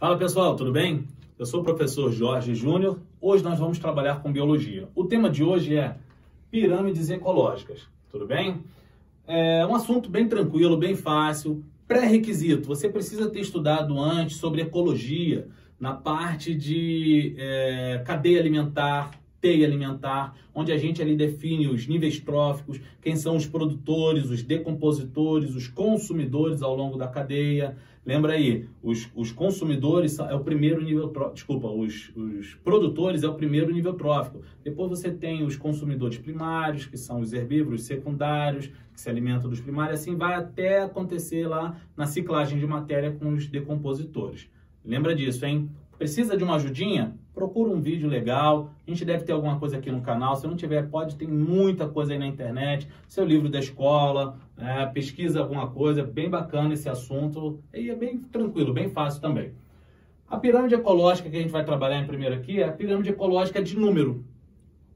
Fala pessoal, tudo bem? Eu sou o professor Jorge Júnior. Hoje nós vamos trabalhar com biologia. O tema de hoje é pirâmides ecológicas, tudo bem? É um assunto bem tranquilo, bem fácil. Pré-requisito, você precisa ter estudado antes sobre ecologia, na parte de cadeia alimentar, teia alimentar, onde a gente ali define os níveis tróficos, quem são os produtores, os decompositores, os consumidores ao longo da cadeia. Lembra aí, os consumidores é o primeiro nível trófico, desculpa, os produtores é o primeiro nível trófico. Depois você tem os consumidores primários, que são os herbívoros secundários, que se alimentam dos primários, assim vai até acontecer lá na ciclagem de matéria com os decompositores. Lembra disso, hein? Precisa de uma ajudinha? Procura um vídeo legal, a gente deve ter alguma coisa aqui no canal, se não tiver, tem muita coisa aí na internet, seu livro da escola, pesquisa alguma coisa, bem bacana esse assunto, e é bem tranquilo, bem fácil também. A pirâmide ecológica que a gente vai trabalhar em primeiro aqui é a pirâmide ecológica de número,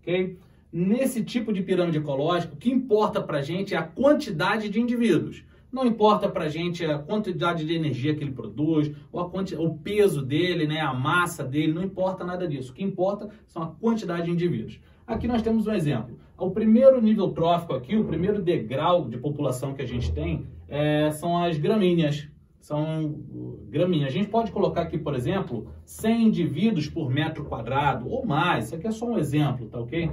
ok? Nesse tipo de pirâmide ecológica, o que importa pra gente é a quantidade de indivíduos. Não importa pra gente a quantidade de energia que ele produz, ou o peso dele, né, a massa dele, não importa nada disso. O que importa são a quantidade de indivíduos. Aqui nós temos um exemplo. O primeiro nível trófico aqui, o primeiro degrau de população que a gente tem, são as gramíneas. São gramíneas. A gente pode colocar aqui, por exemplo, 100 indivíduos por metro quadrado, ou mais. Isso aqui é só um exemplo, tá ok?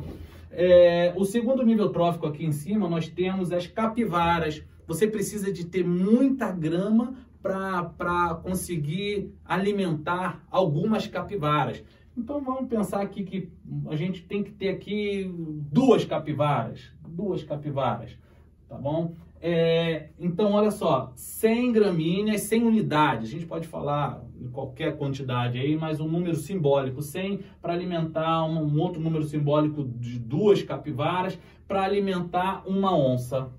O segundo nível trófico aqui em cima, nós temos as capivaras. Você precisa de ter muita grama para conseguir alimentar algumas capivaras. Então vamos pensar aqui que a gente tem que ter aqui duas capivaras, tá bom? Então olha só, 100 gramíneas, 100 unidades, a gente pode falar em qualquer quantidade aí, mas um número simbólico, 100 para alimentar um outro número simbólico de duas capivaras para alimentar uma onça.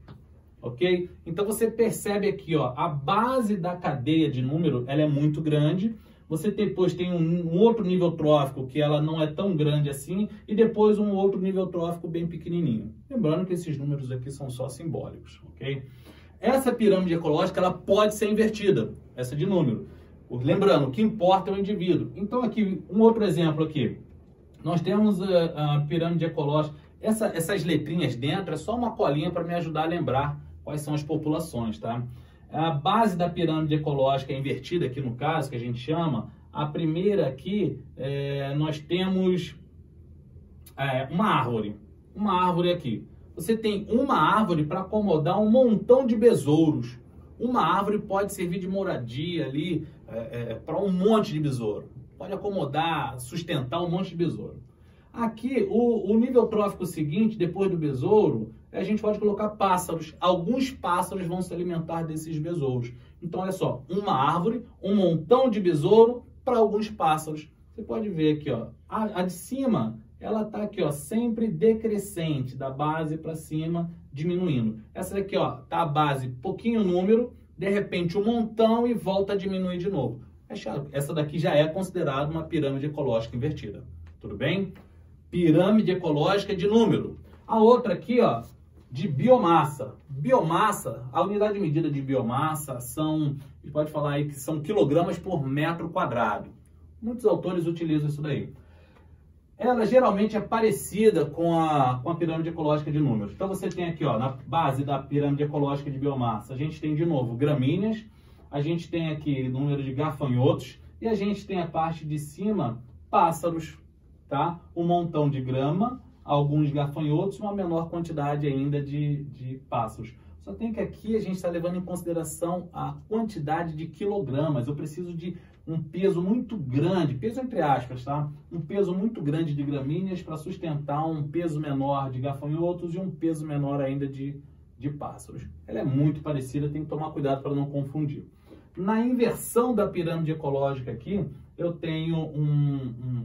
Ok? Então você percebe aqui, ó, a base da cadeia de número, ela é muito grande. Você depois tem um outro nível trófico que ela não é tão grande assim e depois um outro nível trófico bem pequenininho. Lembrando que esses números aqui são só simbólicos, ok? Essa pirâmide ecológica, ela pode ser invertida, essa de número. Lembrando, o que importa é o indivíduo. Então aqui, um outro exemplo aqui. Nós temos a pirâmide ecológica. Essas letrinhas dentro é só uma colinha para me ajudar a lembrar quais são as populações, tá? A base da pirâmide ecológica invertida aqui no caso, que a gente chama, a primeira aqui, nós temos uma árvore aqui. Você tem uma árvore para acomodar um montão de besouros. Uma árvore pode servir de moradia ali para um monte de besouro. Pode acomodar, sustentar um monte de besouro. Aqui, o nível trófico seguinte, depois do besouro, a gente pode colocar pássaros. Alguns pássaros vão se alimentar desses besouros. Então, olha só, uma árvore, um montão de besouro para alguns pássaros. Você pode ver aqui, ó, a de cima, ela está aqui, ó, sempre decrescente, da base para cima, diminuindo. Essa daqui, ó, tá a base, pouquinho número, de repente um montão e volta a diminuir de novo. Essa daqui já é considerada uma pirâmide ecológica invertida. Tudo bem? Pirâmide ecológica de número. A outra aqui, ó, de biomassa. Biomassa, a unidade de medida de biomassa são, a gente pode falar aí que são quilogramas por metro quadrado. Muitos autores utilizam isso daí. Ela geralmente é parecida com a pirâmide ecológica de números. Então você tem aqui, ó, na base da pirâmide ecológica de biomassa, a gente tem de novo gramíneas, a gente tem aqui número de gafanhotos e a gente tem a parte de cima pássaros. Tá? Um montão de grama, alguns gafanhotos, uma menor quantidade ainda de pássaros. Só tem que aqui a gente está levando em consideração a quantidade de quilogramas. Eu preciso de um peso muito grande, peso entre aspas, tá? Um peso muito grande de gramíneas para sustentar um peso menor de gafanhotos e um peso menor ainda de pássaros. Ela é muito parecida, tem que tomar cuidado para não confundir. Na inversão da pirâmide ecológica aqui, eu tenho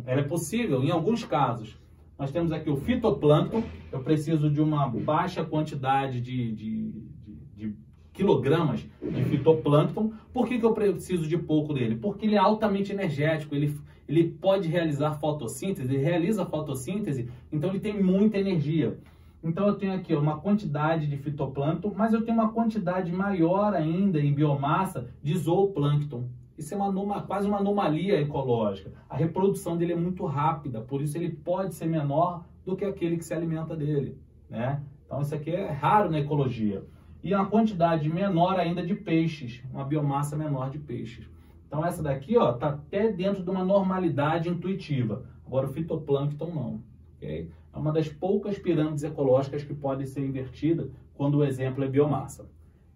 ela é possível em alguns casos. Nós temos aqui o fitoplâncton, eu preciso de uma baixa quantidade de quilogramas de fitoplâncton. Por que eu preciso de pouco dele? Porque ele é altamente energético, ele pode realizar fotossíntese, ele realiza fotossíntese, então ele tem muita energia. Então eu tenho aqui uma quantidade de fitoplâncton, mas eu tenho uma quantidade maior ainda em biomassa de zooplâncton. Isso é quase uma anomalia ecológica. A reprodução dele é muito rápida, por isso ele pode ser menor do que aquele que se alimenta dele, né? Então isso aqui é raro na ecologia. E uma quantidade menor ainda de peixes, uma biomassa menor de peixes. Então essa daqui, ó, tá até dentro de uma normalidade intuitiva. Agora o fitoplâncton não, ok? É uma das poucas pirâmides ecológicas que pode ser invertida quando o exemplo é biomassa.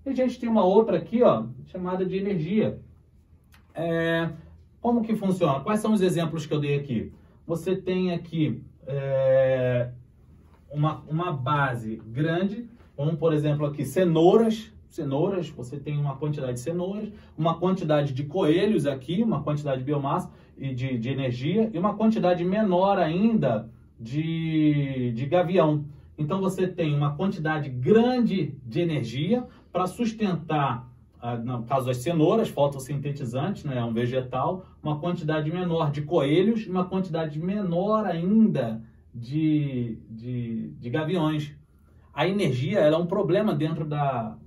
E a gente tem uma outra aqui, ó, chamada de energia. Como que funciona? Quais são os exemplos que eu dei aqui? Você tem aqui uma base grande, como por exemplo aqui cenouras, você tem uma quantidade de cenouras, uma quantidade de coelhos aqui, uma quantidade de biomassa e de energia, e uma quantidade menor ainda de gavião. Então você tem uma quantidade grande de energia para sustentar, no caso das cenouras, fotossintetizantes, né, é um vegetal, uma quantidade menor de coelhos e uma quantidade menor ainda de gaviões. A energia ela é um problema dentro da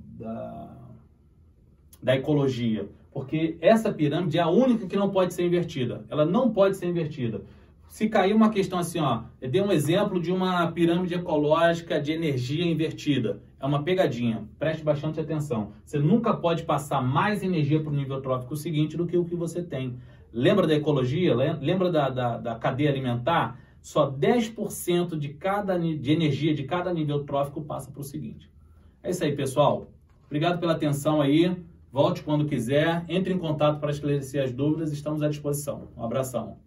ecologia, porque essa pirâmide é a única que não pode ser invertida. Ela não pode ser invertida. Se cair uma questão assim, ó, eu dei um exemplo de uma pirâmide ecológica de energia invertida. É uma pegadinha, preste bastante atenção. Você nunca pode passar mais energia para o nível trófico seguinte do que o que você tem. Lembra da ecologia? Lembra da cadeia alimentar? Só 10% de energia de cada nível trófico passa para o seguinte. É isso aí, pessoal. Obrigado pela atenção aí. Volte quando quiser. Entre em contato para esclarecer as dúvidas. Estamos à disposição. Um abração.